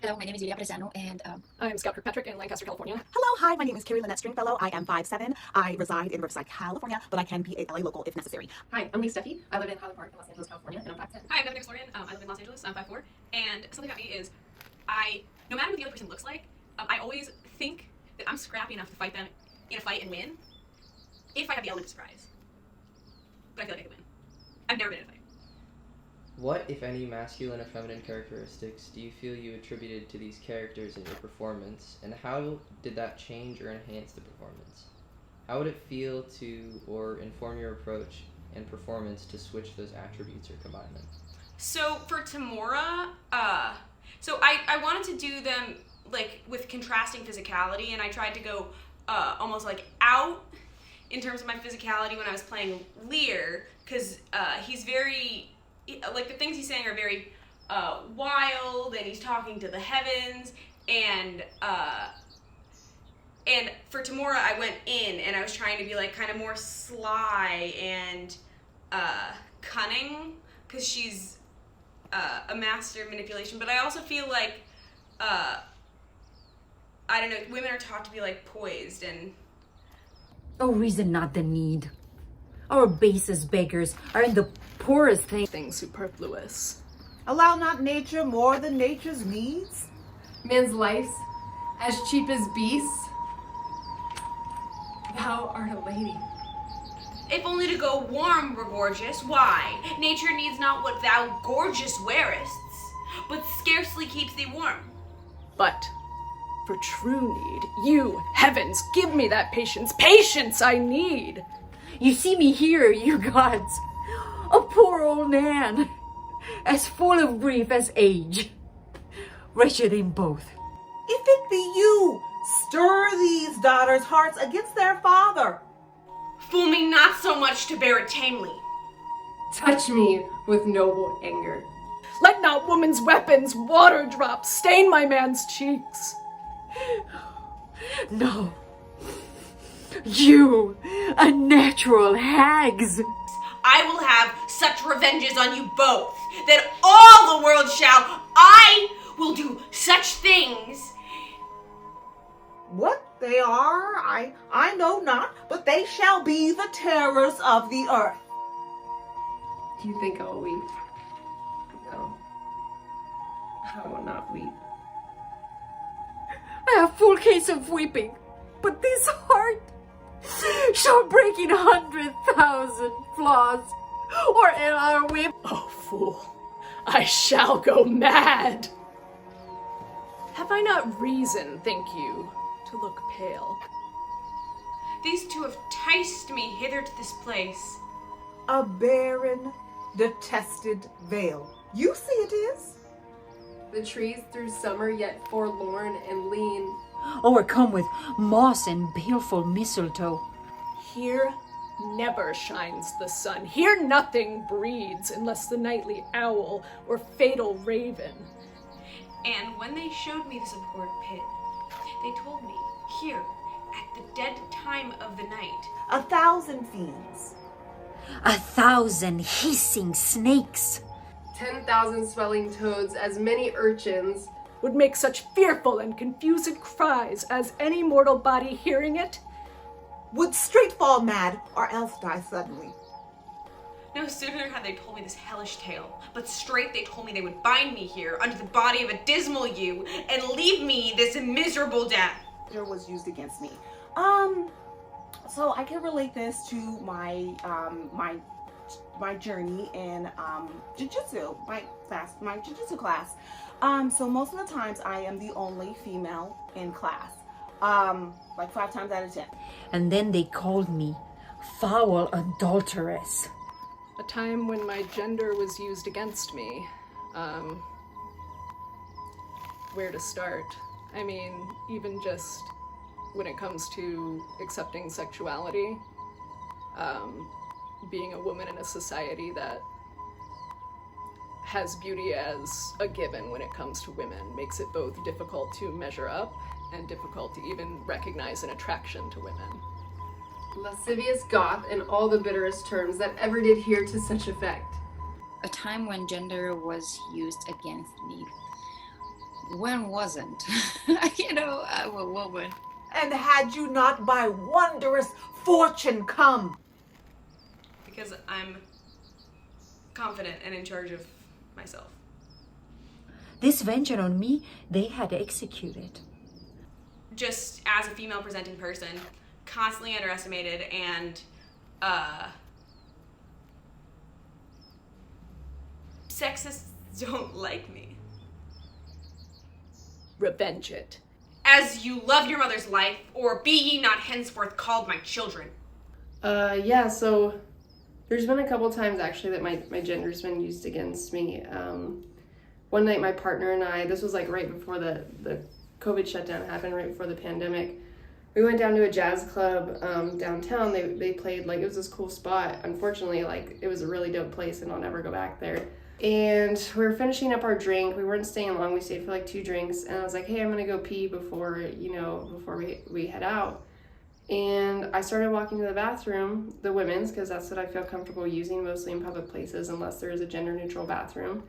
Hello, my name is Iulia Brezeanu, and I'm Scout Kirkpatrick in Lancaster, California. Hello, hi, my name is Carrie Stringfellow. I am 5'7". I reside in Riverside, California, but I can be a LA local if necessary. Hi, I'm Steffee. I live in Highland Park in Los Angeles, California, and I'm 5'10". Hi, I'm Devin Davis-Lorton. I live in Los Angeles. I'm 5'4". And something about me is, no matter what the other person looks like, I always think that I'm scrappy enough to fight them in a fight and win if I have the element of surprise. But I feel like I could win. I've never been in a fight. What, if any, masculine or feminine characteristics do you feel you attributed to these characters in your performance, and how did that change or enhance the performance? How would it feel to, or inform your approach and performance to switch those attributes or combine them? So for Tamora, so I wanted to do them like with contrasting physicality, and I tried to go almost like out in terms of my physicality when I was playing Lear, because he's very, like the things he's saying are very wild, and he's talking to the heavens, and for Tamora I went in and I was trying to be like kind of more sly and cunning, because she's a master of manipulation, but I also feel like I don't know, women are taught to be like poised and oh, reason not the need. Our basest beggars are in the poorest things superfluous. Allow not nature more than nature's needs. Man's life's as cheap as beasts. Thou art a lady. If only to go warm were gorgeous, why? Nature needs not what thou gorgeous wearest, but scarcely keeps thee warm. But for true need, you, heavens, give me that patience. Patience I need! You see me here, you gods, a poor old man, as full of grief as age, wretched in both. If it be you, stir these daughters' hearts against their father. Fool me not so much to bear it tamely. Touch me with noble anger. Let not woman's weapons, water drops, stain my man's cheeks. No, you, unnatural hags. I will have such revenges on you both, that all the world shall, I will do such things. What they are, I know not, but they shall be the terrors of the earth. Do you think I will weep? No. I will not weep. I have full case of weeping, but this heart shall break in 100,000 flaws, or else our weep. Oh, fool, I shall go mad. Have I not reason, think you, to look pale? These two have ticed me hither to this place. A barren, detested vale. You see it is. The trees through summer yet forlorn and lean. Overcome with moss and baleful mistletoe. Here never shines the sun. Here nothing breeds unless the nightly owl or fatal raven. And when they showed me this abhorred pit, they told me, here, at the dead time of the night, 1,000 fiends. 1,000 hissing snakes. 10,000 swelling toads, as many urchins, would make such fearful and confused cries as any mortal body hearing it Would straight fall mad or else die suddenly. no sooner had they told me this hellish tale, but straight they told me they would bind me here under the body of a dismal ewe and leave me this miserable death. It was used against me. So I can relate this to my my journey in jiu-jitsu, my jiu-jitsu class. So most of the times I am the only female in class. Like 5 times out of 10. And then they called me foul adulteress. a time when my gender was used against me. Where to start? I mean, even just when it comes to accepting sexuality, being a woman in a society that has beauty as a given when it comes to women makes it both difficult to measure up and difficult to even recognize an attraction to women. Lascivious goth in all the bitterest terms that ever did hear to such effect. A time when gender was used against me when wasn't? I'm a woman. And had you not by wondrous fortune come? Because I'm confident and in charge of myself. This venture on me they had executed. Just as a female presenting person, constantly underestimated and sexists don't like me. Revenge it. As you love your mother's life, or be ye not henceforth called my children. Yeah, so there's been a couple times actually that my gender's been used against me. One night my partner and I, this was like right before the COVID shutdown happened, right before the pandemic, we went down to a jazz club downtown. They played, like, it was this cool spot. Unfortunately, like, it was a really dope place and I'll never go back there. And we were finishing up our drink. We weren't staying long. We stayed for like 2 drinks. And I was like, hey, I'm gonna go pee before we head out. And I started walking to the bathroom, the women's, because that's what I feel comfortable using mostly in public places unless there is a gender neutral bathroom.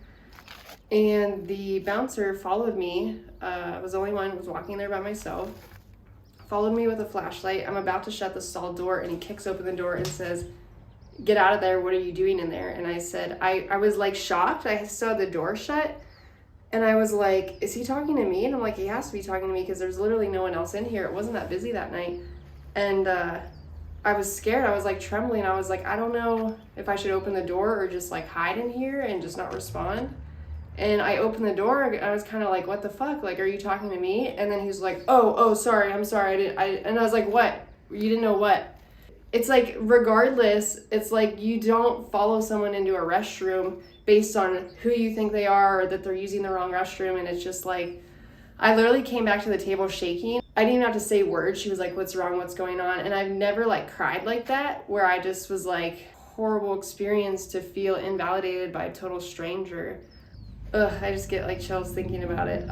And the bouncer followed me. I was the only one who was walking there by myself. Followed me with a flashlight. I'm about to shut the stall door and he kicks open the door and says, get out of there, what are you doing in there? And I said, I was like shocked. I still had the door shut. And I was like, is he talking to me? And I'm like, he has to be talking to me because there's literally no one else in here. It wasn't that busy that night. And I was scared. I was like trembling. I was like, I don't know if I should open the door or just like hide in here and just not respond. And I opened the door and I was kind of like, what the fuck? Like, are you talking to me? And then he's like, oh, sorry, I'm sorry. And I was like, what? You didn't know what? It's like, regardless, it's like you don't follow someone into a restroom based on who you think they are or that they're using the wrong restroom. And it's just like, I literally came back to the table shaking. I didn't even have to say words. She was like, what's wrong? What's going on? And I've never like cried like that, where I just was like, horrible experience to feel invalidated by a total stranger. Ugh, I just get like chills thinking about it.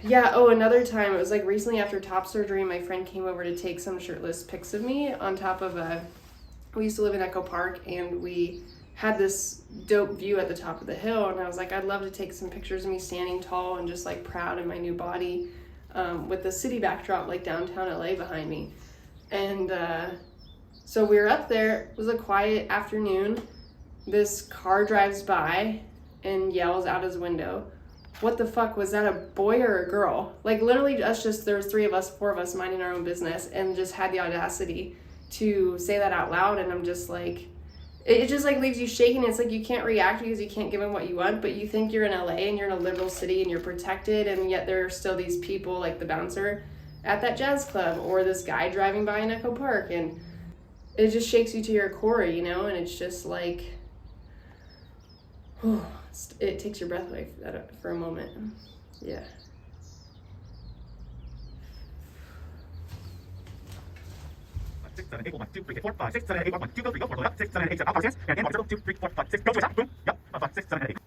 Yeah, another time, it was like recently after top surgery, my friend came over to take some shirtless pics of me on top of we used to live in Echo Park and we had this dope view at the top of the hill, and I was like, I'd love to take some pictures of me standing tall and just like proud of my new body with the city backdrop like downtown LA behind me. And so we were up there, it was a quiet afternoon, this car drives by and yells out his window, what the fuck, was that a boy or a girl? Like literally there was 4 of us minding our own business and just had the audacity to say that out loud. And I'm just like, it just like leaves you shaking. It's like you can't react because you can't give them what you want, but you think you're in LA and you're in a liberal city and you're protected, and yet there are still these people like the bouncer at that jazz club or this guy driving by in Echo Park, and it just shakes you to your core, and it's just like, it takes your breath away for a moment. Yeah. Six, 7, 8, 1, 2, 3, 4, 5, 6, 7, 8, 1, 2, 3, 4, 6, 7, 8, 7, 6, 7, 8, 7, 2, 3, 4, 5, 6, go to that, boom, yep, 5, 6, 7, 8.